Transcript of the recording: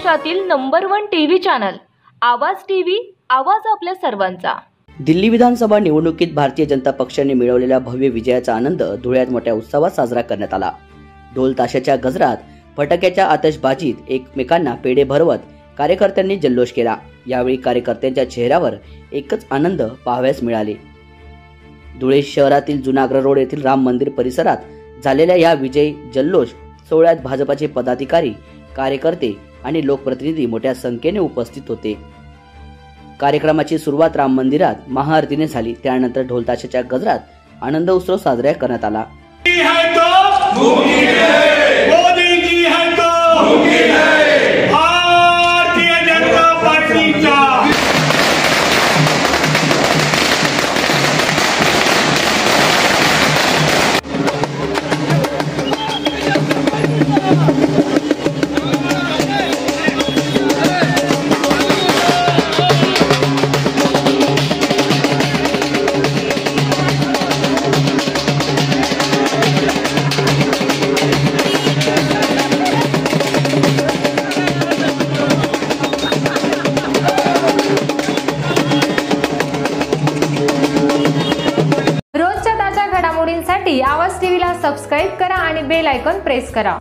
महाराष्ट्रातील number 1 TV channel आवाज TV, आवाज आपल्या सर्वांचा। दिल्ली विधानसभा निवडणुकीत भारतीय जनता पक्षाने मिळवलेल्या भव्य विजयाचा आनंद धुळ्यात मोठ्या उत्सवात साजरा करण्यात आला। ढोल ताशाच्या गजरात, फटाक्याच्या आतषबाजीत एकमेकांना पेढे भरवत कार्यकर्त्यांनी जल्लोष केला। यावेळी कार्यकर्त्यांच्या चेहऱ्यावर एकच आनंद पाहावयास मिळाले। धुळे शहरातील जुनागरा रोड येथील राम मंदिर परिसरात झालेल्या या विजय जल्लोष सोहळ्यात भाजपाचे पदाधिकारी, कार्यकर्ते आणि लोकप्रतिनिधी मोठ्या संख्येने उपस्थित होते। कार्यक्रमाची सुरुवात राम मंदिरात महाआरतीने झाली। त्यानंतर ढोल ताशाच्या गजरात आनंद उत्सव साजरा करण्यात आला। रोजच्या ताज्या घडामोडींसाठी आवाज टीव्हीला सबस्क्राइब करा आणि बेल आयकॉन प्रेस करा।